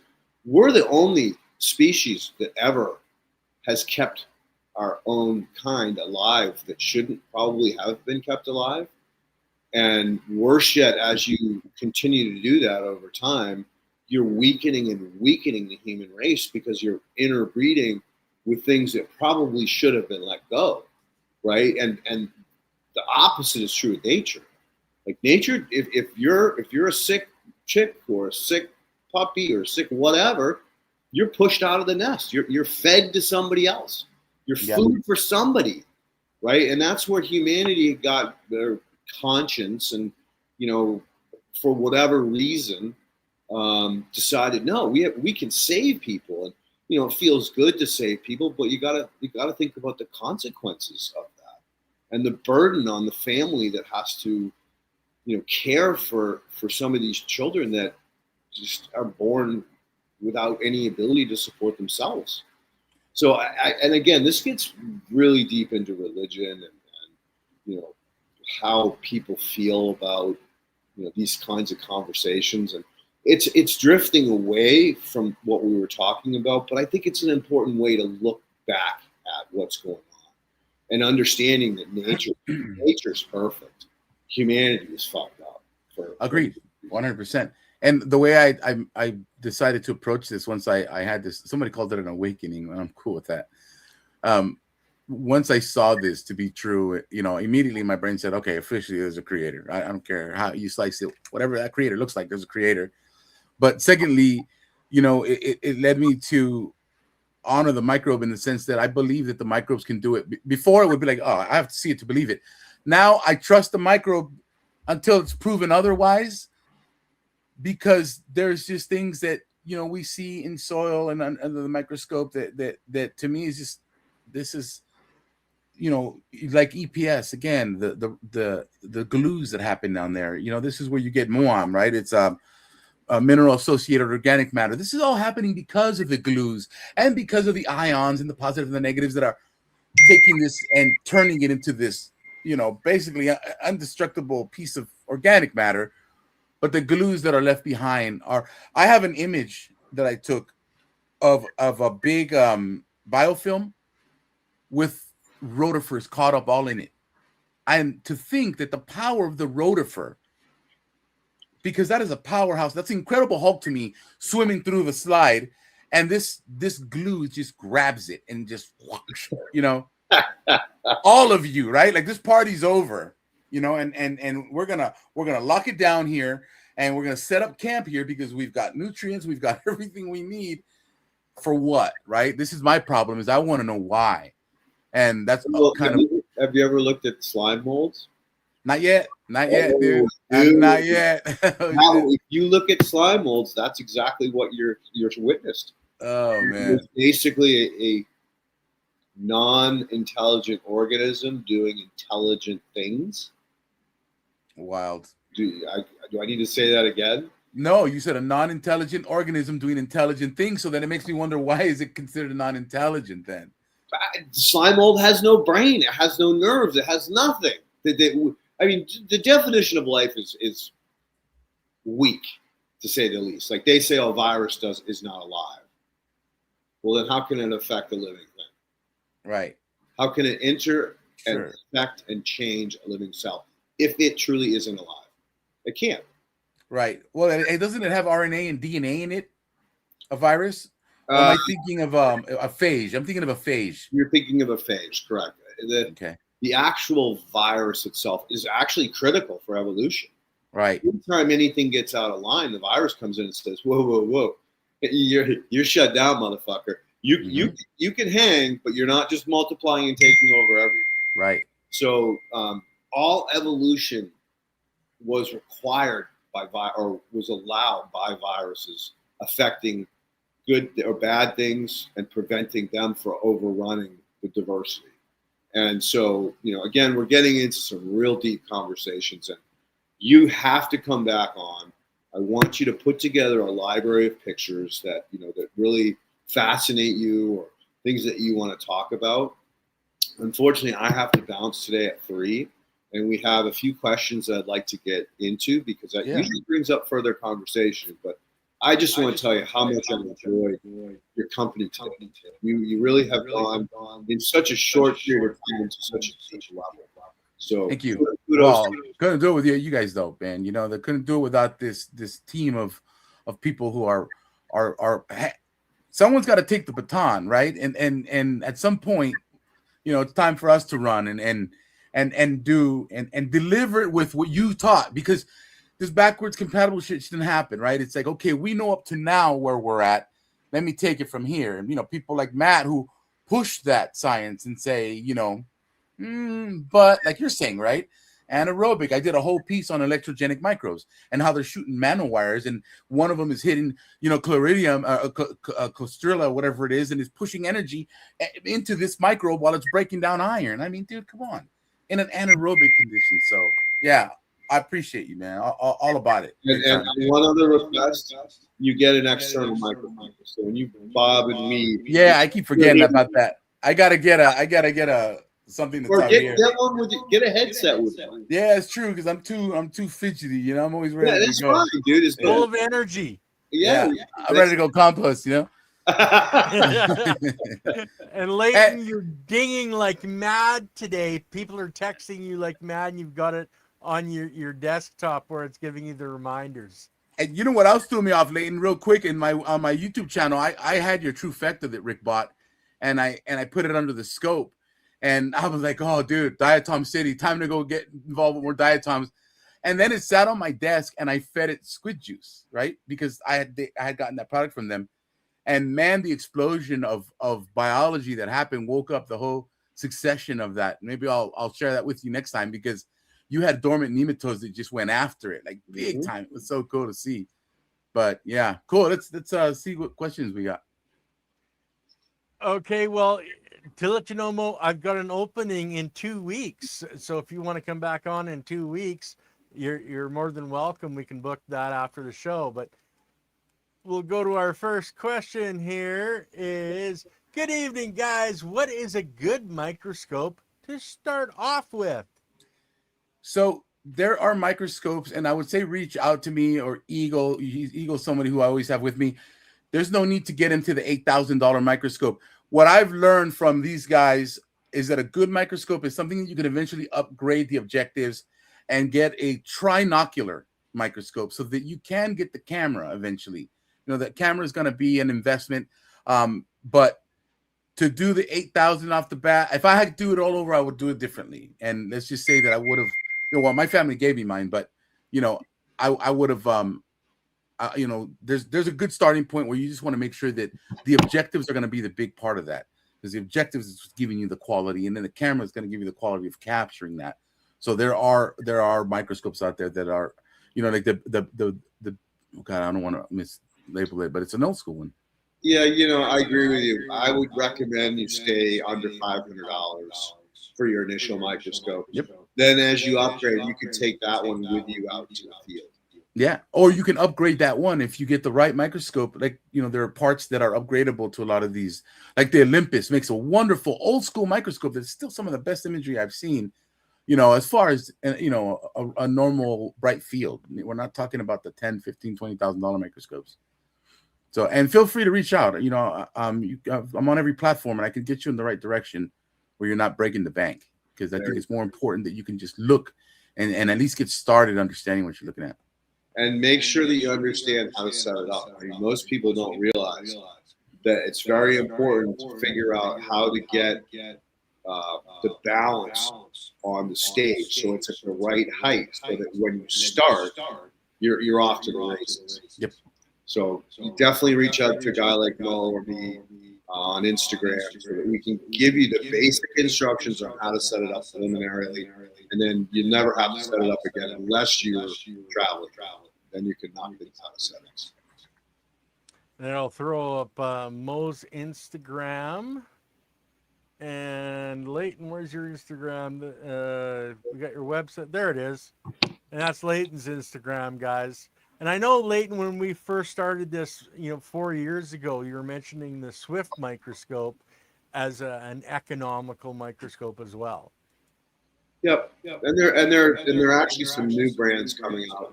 Speaker 1: we're the only species that ever has kept our own kind alive that shouldn't probably have been kept alive. And worse yet, as you continue to do that over time, you're weakening and weakening the human race, because you're interbreeding with things that probably should have been let go, right? And the opposite is true with nature. Like nature, if you're a sick chick or a sick puppy or sick whatever, you're pushed out of the nest. You're fed to somebody else. You're food for somebody, right? And that's where humanity got their conscience, and for whatever reason, decided, no, we can save people, and it feels good to save people, but you gotta think about the consequences of that, and the burden on the family that has to care for some of these children that just are born without any ability to support themselves. So and again, this gets really deep into religion and how people feel about these kinds of conversations, and it's drifting away from what we were talking about, but I think it's an important way to look back at what's going on and understanding that nature's perfect. Humanity is fucked up.
Speaker 2: Agreed, 100%. And the way I decided to approach this, once I had this, somebody called it an awakening, and I'm cool with that. Once I saw this to be true, immediately my brain said, okay, officially there's a creator. I don't care how you slice it, whatever that creator looks like, there's a creator. But secondly, it led me to honor the microbe, in the sense that I believe that the microbes can do it. Before, it would be like, oh, I have to see it to believe it. Now I trust the microbe until it's proven otherwise, because there's just things that we see in soil and under the microscope that to me is just, this is like EPS again, the glues that happen down there. This is where you get MOAM, right? It's a mineral associated organic matter. This is all happening because of the glues and because of the ions and the positives and the negatives that are taking this and turning it into this basically indestructible piece of organic matter. But the glues that are left behind are, I have an image that I took of a big biofilm with rotifers caught up all in it. And to think that the power of the rotifer, because that is a powerhouse, that's Incredible Hulk to me, swimming through the slide, and this glue just grabs it and just all of you, right? Like, this party's over, and we're gonna lock it down here, and we're gonna set up camp here because we've got nutrients, we've got everything we need. For what, right? This is my problem, is I want to know why. And that's
Speaker 1: have you ever looked at slime molds?
Speaker 2: Not yet, dude. Not yet.
Speaker 1: Now, if you look at slime molds, that's exactly what you're witnessed.
Speaker 2: Oh man!
Speaker 1: It's basically a non-intelligent organism doing intelligent things.
Speaker 2: Wild.
Speaker 1: Do I need to say that again?
Speaker 2: No, you said a non-intelligent organism doing intelligent things, so then it makes me wonder, why is it considered non-intelligent then?
Speaker 1: Slime mold has no brain. It has no nerves. It has nothing. I mean, the definition of life is weak, to say the least. Like, they say, a virus is not alive. Well, then how can it affect a living thing?
Speaker 2: Right.
Speaker 1: How can it enter and affect and change a living cell if it truly isn't alive? It can't.
Speaker 2: Right. Well, doesn't it have RNA and DNA in it? A virus? Or am I thinking of a phage? I'm thinking of a phage.
Speaker 1: You're thinking of a phage, correct?
Speaker 2: Okay.
Speaker 1: The actual virus itself is actually critical for evolution.
Speaker 2: Right.
Speaker 1: Anytime anything gets out of line, the virus comes in and says, "Whoa, whoa, whoa! You're shut down, motherfucker. You can hang, but you're not just multiplying and taking over everything."
Speaker 2: Right.
Speaker 1: So all evolution was required or was allowed by viruses affecting good or bad things and preventing them from overrunning the diversity. And so, again, we're getting into some real deep conversations, and you have to come back on. I want you to put together a library of pictures that, that really fascinate you, or things that you want to talk about. Unfortunately, I have to bounce today at 3. and we have a few questions that I'd like to get into because that usually brings up further conversation. But I just want to tell you how much I enjoyed your company today. You really have gone in such a short period of time to such a deep level. So
Speaker 2: thank you.
Speaker 1: Kudos.
Speaker 2: Well, couldn't do it with you guys though, man. You know, they couldn't do it without this team of people who are someone's got to take the baton, right? And at some point, you know, it's time for us to run and do and deliver it with what you taught, because this backwards compatible shit shouldn't happen, right? It's like, okay, we know up to now where we're at. Let me take it from here. And, you know, people like Matt who push that science and say, you know, but like you're saying, right? Anaerobic. I did a whole piece on electrogenic microbes and how they're shooting nanowires, and one of them is hitting, you know, chloridium, Costrilla, whatever it is, and is pushing energy into this microbe while it's breaking down iron. I mean, dude, come on, in an anaerobic condition. So yeah, I appreciate you, man. All about it.
Speaker 1: And one other request: you get an external microphone. So when you Bob and me,
Speaker 2: yeah, I keep forgetting about that. I gotta get a something to talk here.
Speaker 1: Get one with you. Get a headset with you.
Speaker 2: Yeah, it's true, because I'm too fidgety. You know, I'm always ready to go.
Speaker 1: Fine, dude. It's
Speaker 3: full of energy.
Speaker 1: Yeah,
Speaker 2: I'm ready to go compost. You know.
Speaker 3: And Leighton, you're dinging like mad today. People are texting you like mad, and you've got it on your desktop where it's giving you the reminders.
Speaker 2: And you know what else threw me off, Leighton, real quick, on my YouTube channel, I had your true factor that Rick bought, and I put it under the scope, and I was like, oh, dude, diatom city, time to go get involved with more diatoms. And then it sat on my desk, and I fed it squid juice, right? Because I had gotten that product from them. And man, the explosion of biology that happened woke up the whole succession of that. Maybe I'll share that with you next time, because you had dormant nematodes that just went after it like big time. It was so cool to see. But yeah, cool. Let's see what questions we got.
Speaker 3: Okay, well, to let you know, Mo, I've got an opening in 2 weeks. So if you want to come back on in 2 weeks, you're more than welcome. We can book that after the show. But we'll go to our first question here is, good evening, guys. What is a good microscope to start off with?
Speaker 2: So there are microscopes, and I would say reach out to me or Eagle's somebody who I always have with me. There's no need to get into the $8,000 microscope. What I've learned from these guys is that a good microscope is something that you can eventually upgrade the objectives and get a trinocular microscope so that you can get the camera eventually. You know, that camera is going to be an investment, but to do the 8,000 off the bat, if I had to do it all over, I would do it differently. And let's just say that I would have, you know, well, my family gave me mine, but you know, I would have, you know, there's a good starting point where you just want to make sure that the objectives are going to be the big part of that, because the objectives is giving you the quality, and then the camera is going to give you the quality of capturing that. So there are microscopes out there that are, you know, like the oh God, I don't want to mislabel it, but it's an old school one.
Speaker 1: Yeah, you know, I agree with you. I would recommend you stay under $500 for your initial microscope.
Speaker 2: Yep.
Speaker 1: Then as you upgrade, you can take that one with you out to the field.
Speaker 2: Yeah, or you can upgrade that one if you get the right microscope. Like, you know, there are parts that are upgradable to a lot of these. Like the Olympus makes a wonderful old school microscope that's still some of the best imagery I've seen. You know, as far as, you know, a normal bright field. We're not talking about the $10,000, $15,000, $20,000 microscopes. So, and feel free to reach out. You know, I'm on every platform, and I can get you in the right direction where you're not breaking the bank, because I think it's more important that you can just look and at least get started understanding what you're looking at.
Speaker 1: And make sure that you understand how to set it up. I mean, most people don't realize that it's very important to figure out how to get the balance on the stage so it's at the right height, so that when you start, you're off to the races.
Speaker 2: Yep.
Speaker 1: So you definitely reach out to a guy like Mo or me on Instagram so that we can give you the basic instructions on how to set it up preliminarily, and then you never have to set it up again unless you're traveling. Then you can knock things out of settings.
Speaker 3: And I'll throw up Mo's Instagram. And Leighton, where's your Instagram? We got your website. There it is. And that's Leighton's Instagram, guys. And I know, Leighton, when we first started this, you know, 4 years ago, you were mentioning the Swift microscope as an economical microscope as well.
Speaker 1: Yep. And there are actually some new brands coming out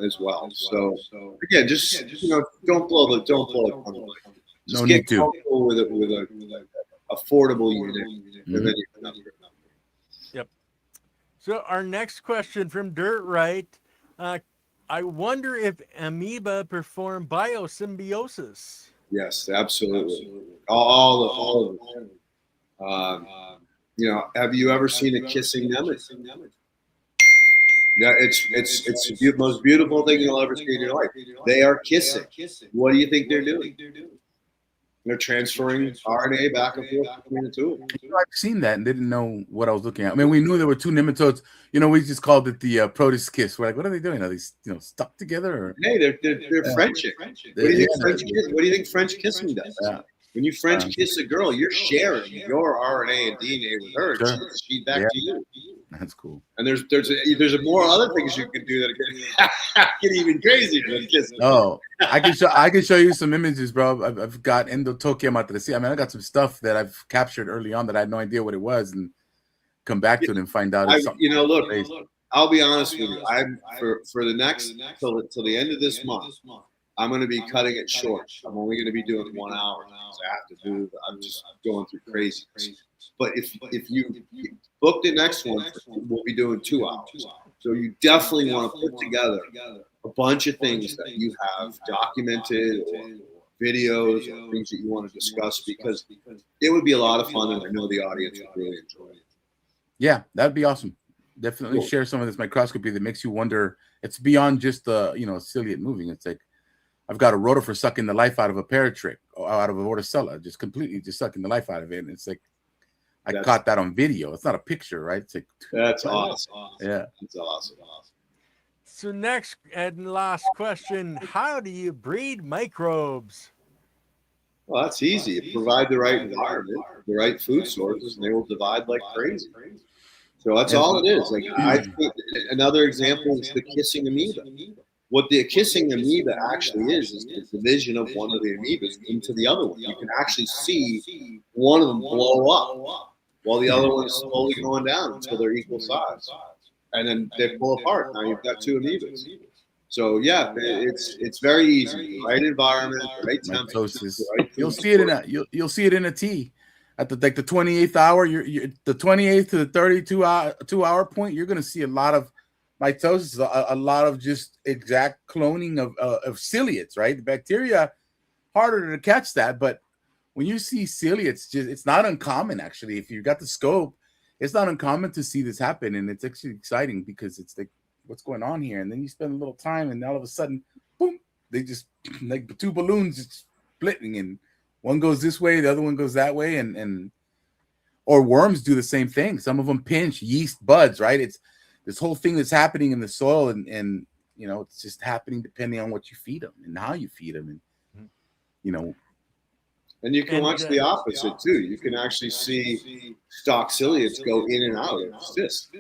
Speaker 1: as well. So again, just don't blow the company. Just
Speaker 2: No
Speaker 1: get
Speaker 2: need to.
Speaker 1: comfortable with a affordable unit, and then you can upgrade.
Speaker 3: Yep. So our next question from Dirt Right. I wonder if amoeba perform biosymbiosis.
Speaker 1: Yes, absolutely. All of them. Have you ever seen a kissing nematoid? Yeah, it's the most beautiful thing you'll ever see in your life. They are kissing. What do you think they're doing? They're transferring RNA back and forth between the two.
Speaker 2: I've seen that and didn't know what I was looking at. I mean, we knew there were two nematodes. We just called it the protus kiss. We're like, what are they doing? Are they stuck together? Or?
Speaker 1: Hey, they're Frenching. What do you think French kiss? What do you think French kissing does?
Speaker 2: Yeah.
Speaker 1: When you French kiss a girl, you're sharing your RNA and DNA with her.
Speaker 2: Sure.
Speaker 1: And she's back to you.
Speaker 2: That's cool.
Speaker 1: And there's more other things you can do that get even crazier than kissing.
Speaker 2: Oh, I can show you some images, bro. I've got endotokia matricia. I mean, I got some stuff that I've captured early on that I had no idea what it was, and come back to it and find out.
Speaker 1: Look, I'll be honest with you. I'm for the next till the end of this month. I'm going to be cutting it short. I'm only going to be doing 1 hour. I'm just going through crazy. But if you book the next one, we'll be doing 2 hours. So you definitely want to put together a bunch of things that you have documented or videos or things that you want to discuss, because it would be a lot of fun, and I know the audience would really enjoy it.
Speaker 2: Yeah, that'd be awesome. Definitely share some of this microscopy that makes you wonder. It's beyond just the ciliate moving. It's like, I've got a rotor sucking the life out of a paratrich, or out of a vorticella, just completely sucking the life out of it. And it's like, I caught that on video. It's not a picture, right? It's like,
Speaker 1: that's awesome.
Speaker 2: Yeah,
Speaker 1: that's awesome.
Speaker 3: So next and last question: how do you breed microbes?
Speaker 1: Well, that's easy. You provide the right environment, the right food sources, and they will divide like crazy. So that's all it is. Like, I think another example is the kissing amoeba. What the kissing amoeba actually is the division of one of the amoebas into the other one. You can actually see one of them blow up while the other one is slowly going down until they're equal size. And then they pull apart. Now you've got two amoebas. So yeah, it's very easy. Right environment, right temperature. Right,
Speaker 2: you'll see it in a tea. At the 28th hour, you're the 28th to the 32-hour point, you're going to see a lot of mitosis, a lot of just exact cloning of ciliates, right? The bacteria, harder to catch that, but when you see ciliates, it's not uncommon, actually. If you've got the scope, it's not uncommon to see this happen, and it's actually exciting because it's like, what's going on here? And then you spend a little time, and all of a sudden, boom, they just, like two balloons just splitting, and one goes this way, the other one goes that way, or worms do the same thing. Some of them pinch yeast buds, right? It's this whole thing that's happening in the soil, and it's just happening depending on what you feed them and how you feed them, and
Speaker 1: And you can watch the opposite too. You can actually see stock ciliates go in and out of cysts.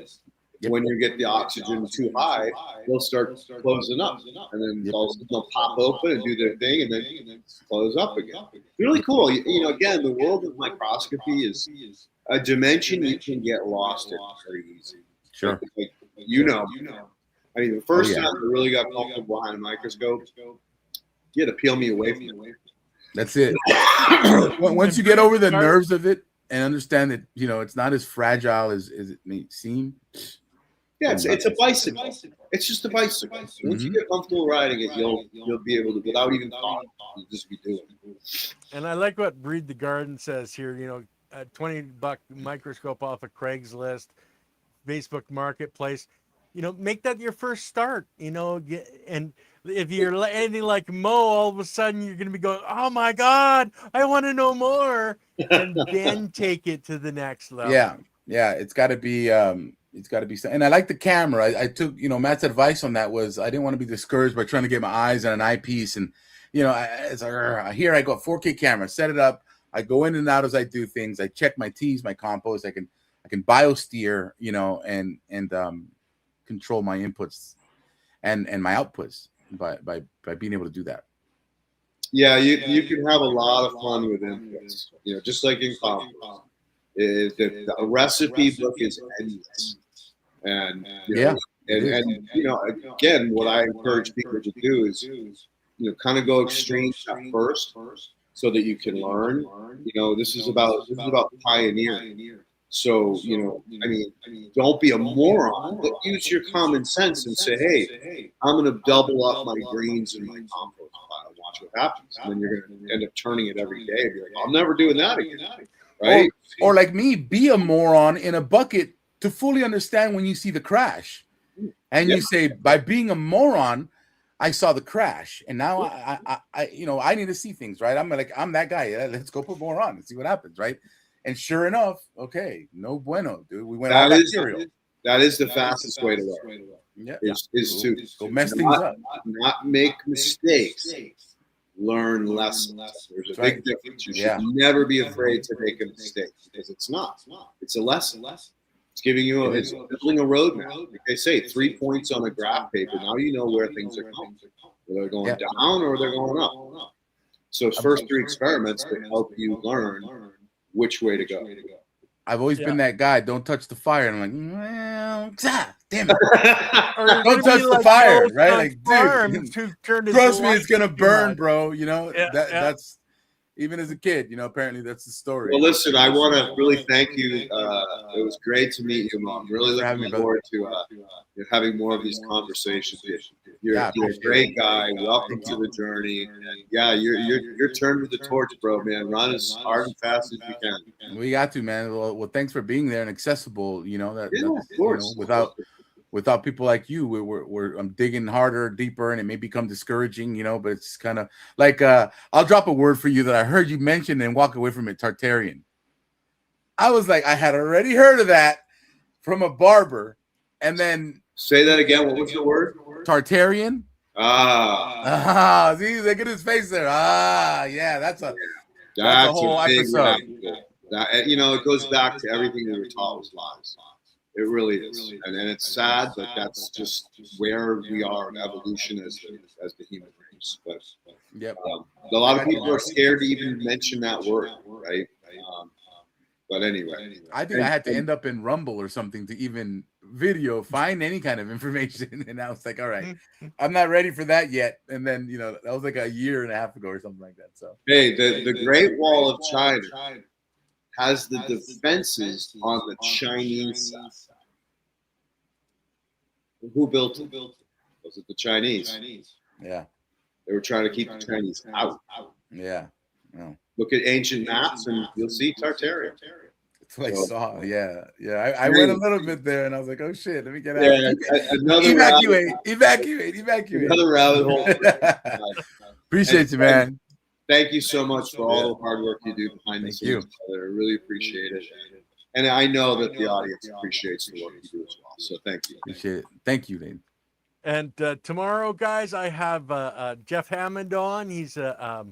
Speaker 1: When you get the oxygen too high, they'll start closing up, and then they'll pop open and do their thing, and then close up again. Really cool. Again, the world of microscopy is a dimension you can get lost in very easy.
Speaker 2: Sure.
Speaker 1: I mean, the first time I really got comfortable behind a microscope, you had to peel me away from it.
Speaker 2: That's it. Once you get over the nerves of it and understand that it's not as fragile as it may seem.
Speaker 1: Yeah, it's a bicycle. It's just a bicycle. Once you get comfortable riding it, you'll be able to, without even thought, you'll just be doing it.
Speaker 3: And I like what Breed the Garden says here. A $20 microscope off of Craigslist, Facebook Marketplace. Make that your first start. And if you're anything like Mo, all of a sudden you're going to be going, "Oh my God, I want to know more," and then take it to the next level.
Speaker 2: Yeah, it's got to be. It's got to be. And I like the camera. I took Matt's advice on that was I didn't want to be discouraged by trying to get my eyes on an eyepiece, and it's like, here I go, 4K camera, set it up. I go in and out as I do things. I check my teas, my compost. I can biosteer, and control my inputs and my outputs by being able to do that.
Speaker 1: Yeah, you can have a lot of fun with inputs. Just like in compost. The recipe book is endless, and again, what I encourage people to do is kind of go extremes at first, so that you can learn. This is about pioneering. So don't be a moron, but use your common sense and say, hey, I'm going to double up my greens in my compost pile and watch what happens. And then you're going to end up turning it every day and be like, I'm never doing that again. Right?
Speaker 2: Or like me, be a moron in a bucket to fully understand when you see the crash. And you say, by being a moron, I saw the crash, and now I need to see things, right? I'm that guy. Let's go put more on and see what happens, right? And sure enough, okay, no bueno, dude. We went all bacterial.
Speaker 1: That is the fastest way to learn.
Speaker 2: Yeah,
Speaker 1: is to
Speaker 2: go mess things up,
Speaker 1: not make mistakes. Learn lessons. There's a big difference. You should never be afraid to make a mistake, because it's not. It's a lesson. It's giving you it's building a roadmap. Like they say, 3 points on a graph paper. Now you know where things are going. Whether they're going down or they're going up. So first 3 experiments to help you learn which way to go.
Speaker 2: I've always been that guy. Don't touch the fire. And I'm like, well, damn it. Don't touch the fire, right? Like, dude, trust me, it's gonna burn, bro. That's even as a kid. Apparently that's the story.
Speaker 1: Well, listen, I want to really thank you. It was great to meet you, Mom. Really looking forward to having more of these conversations. You're a great guy. Welcome to the journey. You're turned with the torch, bro, man. Run as hard and fast as you can.
Speaker 2: We got to, man. Well, thanks for being there and accessible. Of
Speaker 1: course.
Speaker 2: Without people like you, I'm digging harder, deeper, and it may become discouraging, but it's kind of like I'll drop a word for you that I heard you mention and walk away from it. Tartarian. I was like, I had already heard of that from a barber, and then
Speaker 1: say that again. What was the word?
Speaker 2: Tartarian. See, look at his face there. That's a whole episode.
Speaker 1: It goes back to everything we were taught was lies. It really is, and it's sad, but that's just where we are in evolution as the human race. But a lot of people are scared to even mention that word, right? But anyway,
Speaker 2: I think I had to end up in Rumble or something to even find any kind of information, and I was like, all right, I'm not ready for that yet. And then that was like a year and a half ago or something like that. So
Speaker 1: hey, the Great Wall of China has the defenses on the Chinese side. Who built it? Was it the Chinese?
Speaker 2: Yeah.
Speaker 1: They were trying to keep the Chinese out.
Speaker 2: Yeah.
Speaker 1: Look at ancient maps and you'll see Tartaria.
Speaker 2: It's what I saw. Yeah. I went a little bit there and I was like, oh shit, let me get out. Evacuate.
Speaker 1: Another rabbit hole.
Speaker 2: Appreciate you, man.
Speaker 1: Thank you so much for all the hard work you do behind the scenes. I really appreciate it. And I know that the audience appreciates the work you do as well. So thank you.
Speaker 2: Appreciate it. Thank you, Dave.
Speaker 3: And tomorrow, guys, I have Jeff Hammond on. He's a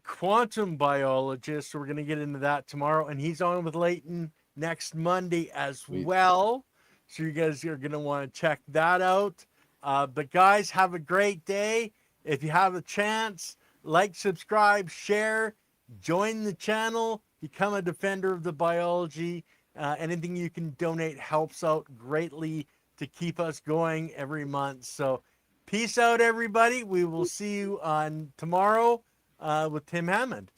Speaker 3: quantum biologist. So we're going to get into that tomorrow. And he's on with Leighton next Monday as well. So you guys are going to want to check that out. But guys, have a great day. If you have a chance, like, subscribe, share, join the channel, become a defender of the biology. Anything you can donate helps out greatly to keep us going every month. So peace out, everybody. We will see you on tomorrow with Tim Hammond.